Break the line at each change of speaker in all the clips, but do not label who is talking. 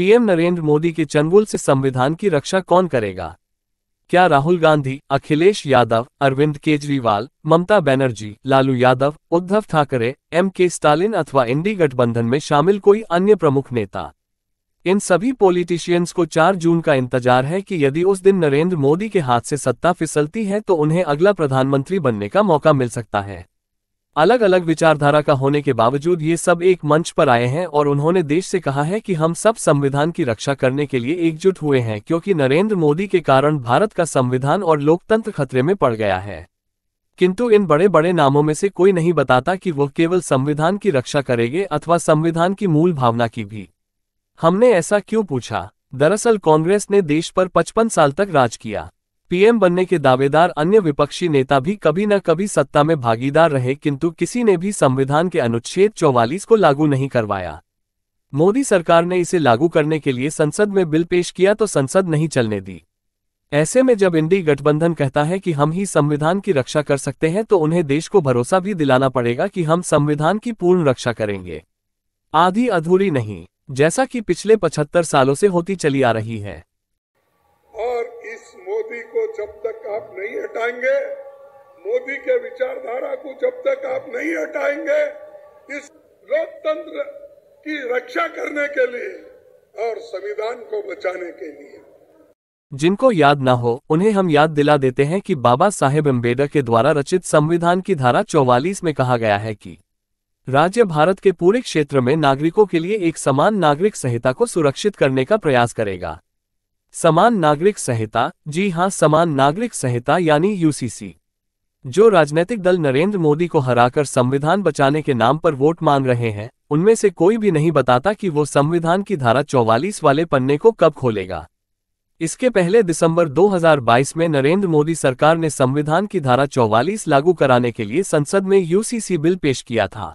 PM Narendra Modi के चंगुल से संविधान की रक्षा कौन करेगा? क्या राहुल गांधी, अखिलेश यादव, अरविंद केजरीवाल, ममता बनर्जी, लालू यादव, उद्धव ठाकरे, एम.के. स्टालिन अथवा इंडी गठबंधन में शामिल कोई अन्य प्रमुख नेता? इन सभी पॉलिटिशियंस को 4 जून का इंतजार है कि यदि उस दिन नरेंद्र मोदी के हाथ से सत्ता फिसलती है तो उन्हें अगला प्रधानमंत्री बनने का मौका मिल सकता है। अलग अलग विचारधारा का होने के बावजूद ये सब एक मंच पर आए हैं और उन्होंने देश से कहा है कि हम सब संविधान की रक्षा करने के लिए एकजुट हुए हैं, क्योंकि नरेंद्र मोदी के कारण भारत का संविधान और लोकतंत्र खतरे में पड़ गया है। किंतु इन बड़े बड़े नामों में से कोई नहीं बताता कि वो केवल संविधान की रक्षा करेंगे अथवा संविधान की मूल भावना की भी। हमने ऐसा क्यों पूछा? दरअसल कांग्रेस ने देश पर 55 साल तक राज किया। पीएम बनने के दावेदार अन्य विपक्षी नेता भी कभी न कभी सत्ता में भागीदार रहे, किंतु किसी ने भी संविधान के अनुच्छेद 44 को लागू नहीं करवाया। मोदी सरकार ने इसे लागू करने के लिए संसद में बिल पेश किया तो संसद नहीं चलने दी। ऐसे में जब इंडी गठबंधन कहता है कि हम ही संविधान की रक्षा कर सकते हैं तो उन्हें देश को भरोसा भी दिलाना पड़ेगा कि हम संविधान की पूर्ण रक्षा करेंगे, आधी अधूरी नहीं, जैसा कि पिछले 75 सालों से होती चली आ रही है।
और इस मोदी को जब तक आप नहीं हटाएंगे, मोदी के विचारधारा को जब तक आप नहीं हटाएंगे, इस लोकतंत्र की रक्षा करने के लिए और संविधान को बचाने के लिए।
जिनको याद ना हो उन्हें हम याद दिला देते हैं कि बाबा साहेब अम्बेडकर के द्वारा रचित संविधान की धारा 44 में कहा गया है कि राज्य भारत के पूरे क्षेत्र में नागरिकों के लिए एक समान नागरिक संहिता को सुरक्षित करने का प्रयास करेगा। समान नागरिक संहिता, जी हां, समान नागरिक संहिता यानी यूसीसी। जो राजनीतिक दल नरेंद्र मोदी को हराकर संविधान बचाने के नाम पर वोट मांग रहे हैं, उनमें से कोई भी नहीं बताता कि वो संविधान की धारा 44 वाले पन्ने को कब खोलेगा। इसके पहले दिसंबर 2022 में नरेंद्र मोदी सरकार ने संविधान की धारा 44 लागू कराने के लिए संसद में यूसीसी बिल पेश किया था,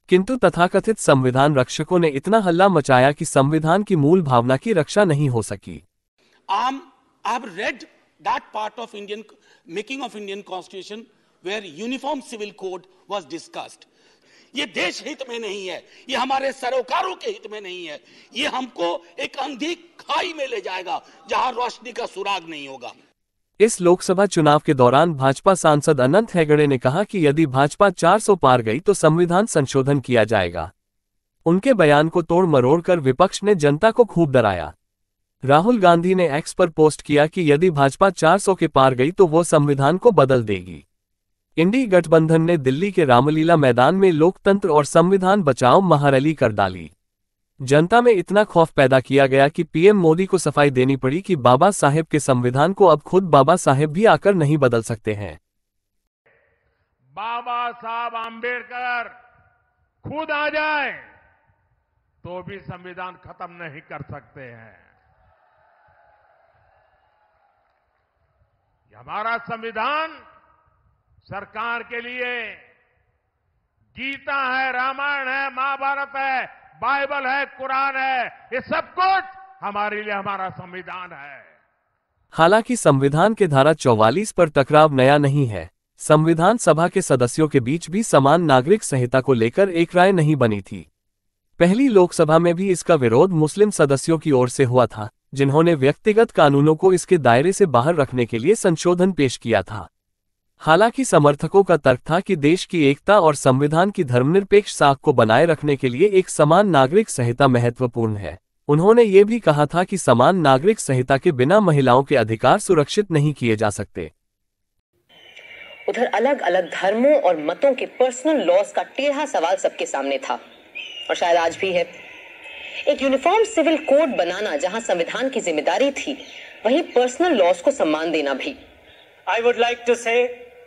किंतु तथाकथित संविधान रक्षकों ने इतना हल्ला मचाया कि संविधान की मूल भावना की रक्षा नहीं हो सकी।
I have read that part of making of Indian Constitution where uniform civil code was discussed. ये देश हित में नहीं है, ये हमारे सरोकारों के हित में नहीं है, ये हमको एक अंधी खाई में ले जाएगा जहां रोशनी का सुराग नहीं होगा।
इस लोकसभा चुनाव के दौरान भाजपा सांसद अनंत हेगड़े ने कहा कि यदि भाजपा 400 पार गई तो संविधान संशोधन किया जाएगा। उनके बयान को तोड़ मरोड़ कर विपक्ष ने जनता को खूब डराया। राहुल गांधी ने एक्स पर पोस्ट किया कि यदि भाजपा 400 के पार गई तो वो संविधान को बदल देगी। इंडी गठबंधन ने दिल्ली के रामलीला मैदान में लोकतंत्र और संविधान बचाओ महारैली कर डाली। जनता में इतना खौफ पैदा किया गया कि पीएम मोदी को सफाई देनी पड़ी कि बाबा साहेब के संविधान को अब खुद बाबा साहेब भी आकर नहीं बदल सकते हैं।
बाबा साहब आंबेडकर खुद आ जाए तो भी संविधान खत्म नहीं कर सकते हैं। हमारा संविधान सरकार के लिए गीता है, रामायण है, महाभारत है, बाइबल है, कुरान है, ये सब कुछ हमारे लिए हमारा संविधान है।
हालांकि संविधान के धारा 44 पर टकराव नया नहीं है। संविधान सभा के सदस्यों के बीच भी समान नागरिक संहिता को लेकर एक राय नहीं बनी थी। पहली लोकसभा में भी इसका विरोध मुस्लिम सदस्यों की ओर से हुआ था, जिन्होंने व्यक्तिगत कानूनों को इसके दायरे से बाहर रखने के लिए संशोधन पेश किया था। हालांकि समर्थकों का तर्क था कि देश की एकता और संविधान की धर्मनिरपेक्ष साख को बनाए रखने के लिए एक समान नागरिक संहिता महत्वपूर्ण है। उन्होंने ये भी कहा था कि समान नागरिक संहिता के बिना महिलाओं के अधिकार सुरक्षित नहीं किए जा सकते।
उधर अलग अलग धर्मों और मतों के पर्सनल लॉज का टेढ़ा सवाल सबके सामने था और शायद आज भी है। एक यूनिफॉर्म सिविल कोड बनाना जहां संविधान की जिम्मेदारी थी, वहीं पर्सनल लॉज को सम्मान देना भी।
I would like to say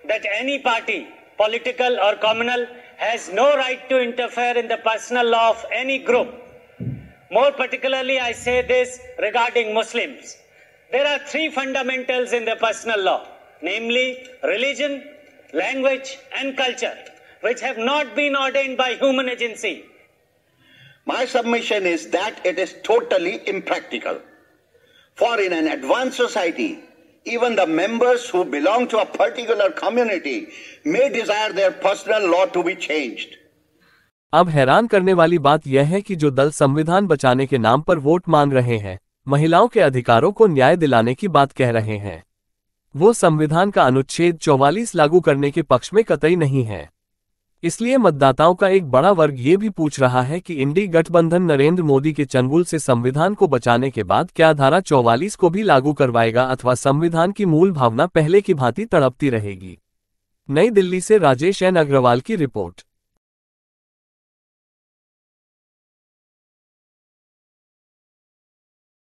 that any party, political or communal, has no right to interfere in the personal law of any group. More particularly, I say this regarding Muslims. There are 3 fundamentals in the personal law, namely religion, language, and culture, which have not been ordained by human agency.
My submission is that it is totally impractical. For in an advanced society, even the members who belong to a particular community may desire their personal law to be changed.
अब हैरान करने वाली बात यह है कि जो दल संविधान बचाने के नाम पर वोट मांग रहे हैं, महिलाओं के अधिकारों को न्याय दिलाने की बात कह रहे हैं, वो संविधान का अनुच्छेद 44 लागू करने के पक्ष में कतई नहीं है। इसलिए मतदाताओं का एक बड़ा वर्ग ये भी पूछ रहा है कि इंडी गठबंधन नरेंद्र मोदी के चंगुल से संविधान को बचाने के बाद क्या धारा 44 को भी लागू करवाएगा अथवा संविधान की मूल भावना पहले की भांति तड़पती रहेगी। नई दिल्ली से राजेश एन अग्रवाल की रिपोर्ट।